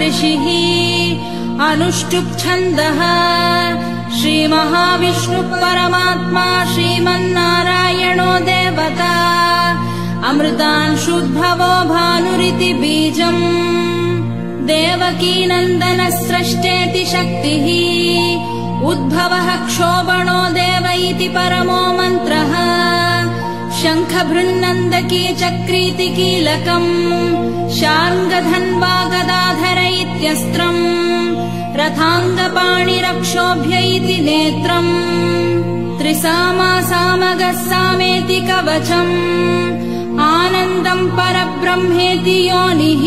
ऋषिः अनुष्टुप् छन्दः श्रीमहाविष्णुः परमात्मा श्रीमन्नारायणो देवता अमृतांशुद्भवो भानुरिति बीजम् देवकी नन्दन स्रष्टेति शक्तिः उद्भवः क्षोभणो देव इति परमो मन्त्रः शङ्खभृन्नन्दकी चक्रीति कीलकम् शार्ङ्गधन्वा गदाधर इत्यस्त्रम् रथाङ्गपाणिरक्षोभ्य इति नेत्रम् त्रिसामा सामगः सामेति कवचम् आनन्दम् परब्रह्मेति योनिः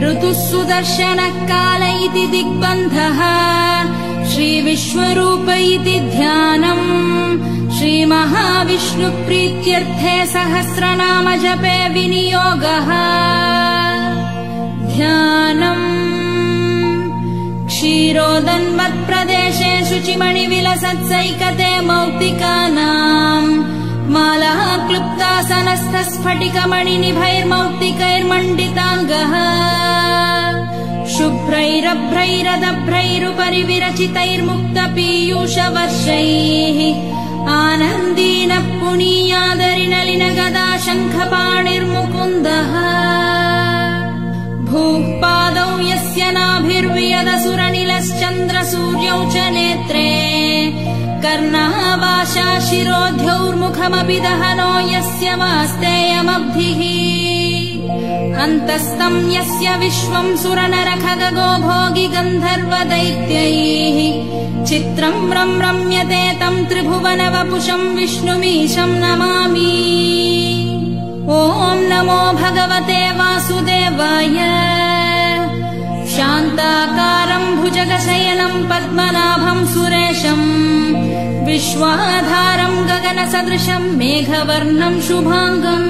ऋतुः सुदर्शनः काल इति दिग्बन्धः श्रीविश्वरूप इति ध्यानम् श्रीमहाविष्णुप्रीत्यर्थे सहस्रनाम जपे विनियोगः ध्यानम् क्षीरोदन्मत्प्रदेशे शुचिमणिविलसत्सैकते मौक्तिकानाम् मालः क्लुप्तासनस्थस्फटिकमणिनिभैर्मौक्तिकैर्मण्डिताङ्गः शुभ्रैरभ्रैरदभ्रैरुपरि विरचितैर्मुक्तपीयूषवर्षैः आनन्दीन पुनीयादरिनलिन गदा शङ्खपाणिर्मुकुन्दः भूः पादौ यस्य नाभिर्वियदसुरनिलश्चन्द्रसूर्यौ च नेत्रे कर्णः वाशा शिरोध्यौर्मुखमपि दहनो यस्य वास्तेयमब्धिः अन्तस्तम् यस्य विश्वम् सुरनरखगो भोगि गन्धर्वदैत्यैः चित्रम् रम्यते तम् त्रिभुवनवपुषम् विष्णुमीशम् नमामि। ॐ नमो भगवते वासुदेवाय। शान्ताकारम् भुजगशयनम् पद्मनाभम् सुरेशम् विश्वाधारम् गगनसदृशम् मेघवर्णम् शुभाङ्गम्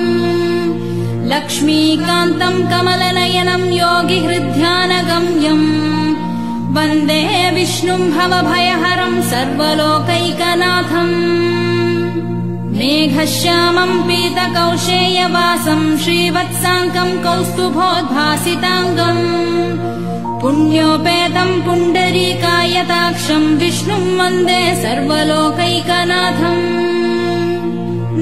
लक्ष्मीकान्तम् कमलनयनम् योगिहृद्ध्यानगम्यम् वन्दे विष्णुम् भवभयहरम् सर्वलोकैकनाथम् मेघश्यामम् पीतकौशेयवासम् श्रीवत्साङ्कम् कौस्तुभोद्भासिताङ्गम् पुण्योपेतम् पुण्डरीकायताक्षम् विष्णुम् वन्दे सर्वलोकैकनाथम्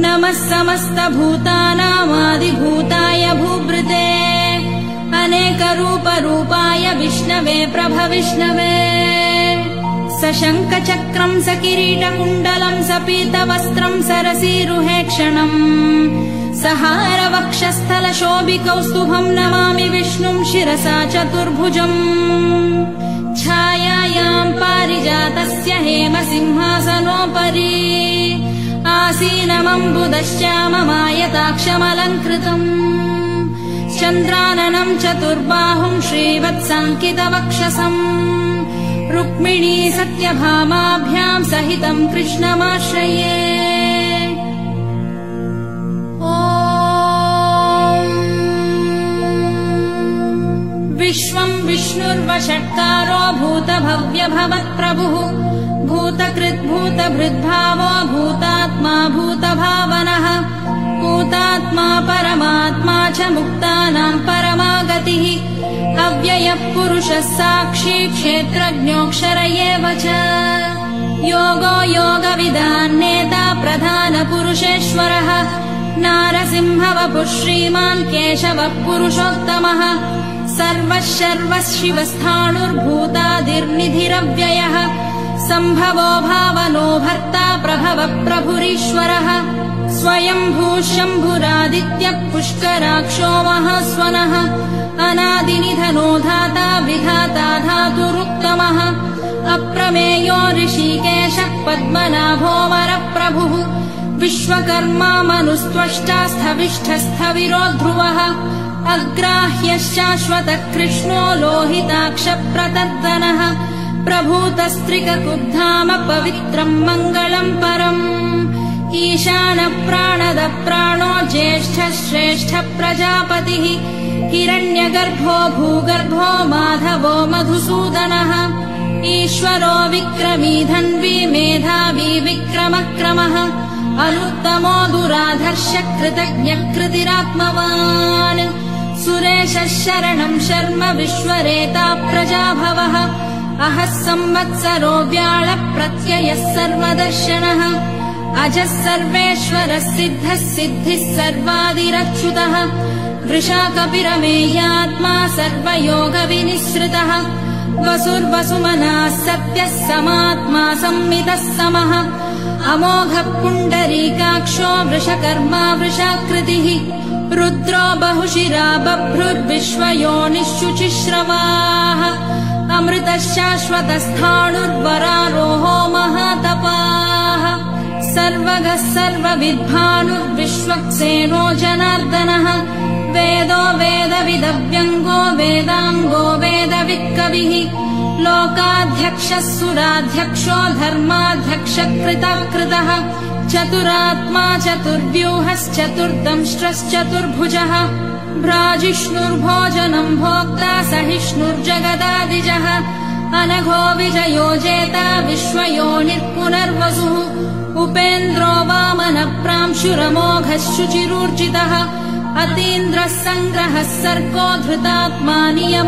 नमः समस्तभूतानामादिभूताय भूभृते अनेकरूपरूपाय विष्णवे प्रभविष्णवे सशङ्खचक्रम् सकिरीटकुण्डलम् सपीतवस्त्रम् सरसीरुहेक्षणम् सहारवक्षस्थलशोभिकौस्तुभम् नमामि विष्णुम् शिरसा चतुर्भुजम् छायायाम् पारिजातस्य हेमसिंहासनोपरि आसीनमम्बुदश्चाममायताक्षमलङ्कृतम् चन्द्राननम् चतुर्बाहुम् श्रीवत्साङ्कितवक्षसम् रुक्मिणी सत्यभामाभ्याम् सहितम् कृष्णमाश्रये। विश्वम् विष्णुर्वषट्कारो भूतभव्यभवत्प्रभुः भूतकृद्भूतभृद्भावो भूतात्मा भूतभावनः भूतात्मा परमात्मा च मुक्तानाम् परमागतिः अव्ययः पुरुषः साक्षी क्षेत्रज्ञोऽक्षर एव च योगो योगविदान्नेता प्रधानपुरुषेश्वरः नारसिंहवपुः श्रीमान् केशवः पुरुषोत्तमः सर्वः शर्वः शिवस्थाणुर्भूतादिर्निधिरव्ययः सम्भवो भावनो भर्ता प्रभवः प्रभुरीश्वरः स्वयम्भूः शम्भुरादित्यः पुष्कराक्षो महास्वनः अनादिनिधनो धाता विधाता धातुरुत्तमः अप्रमेयो ऋषिकेशः पद्मनाभो वरप्रभुः विश्वकर्मा मनुस्त्वष्टा स्थविष्ठस्थविरो ध्रुवः अग्राह्यश्शाश्वतः कृष्णो लोहिताक्षप्रतर्दनः प्रभूतस्त्रिककुब्धाम पवित्रम् मङ्गलम् परम् ईशानप्राणदः प्राणो ज्येष्ठः श्रेष्ठः प्रजापतिः हिरण्यगर्भो भूगर्भो माधवो मधुसूदनः ईश्वरो विक्रमी धन्वी मेधावी विक्रमक्रमः अनुत्तमो दुराधर्ष कृतज्ञः कृतिरात्मवान् सुरेशः शरणम् शर्म विश्वरेता प्रजाभवः अहः संवत्सरो व्याळ प्रत्ययः सर्वदर्शनः अजः सर्वेश्वरः सिद्धः सिद्धिः सर्वादिरच्युतः वृषाकपिरमेयात्मा सर्वयोगविनिःसृतः वसुर्वसुमनः सत्यः समात्मा संमितः समः अमोघः पुण्डरीकाक्षो वृषकर्मा वृषाकृतिः रुद्रो बहुशिरा बभ्रुर्विश्वयोनिः शुचिश्रवाः अमृतः शाश्वतस्थाणुर्वरारोहो महातपाः सर्वगः सर्वविद्भानुर्विश्वक्सेनो जनार्दनः वेदो वेदविदव्यङ्गो वेदाङ्गो वेदवित्कविः लोकाध्यक्षः सुराध्यक्षो धर्माध्यक्षकृतः चतुरात्मा चतुर्व्यूहश्चतुर्दंष्ट्रश्चतुर्भुजः भ्राजिष्णुर्भोजनम् भोक्ता सहिष्णुर्जगदादिजः अनघो विजयो जेता विश्वयोनिर्पुनर्वसुः उपेन्द्रो वामनप्रांशुरमोघः शुचिरूर्जितः अतीन्द्रः सङ्ग्रहः सर्गो धृतात्मा नियमः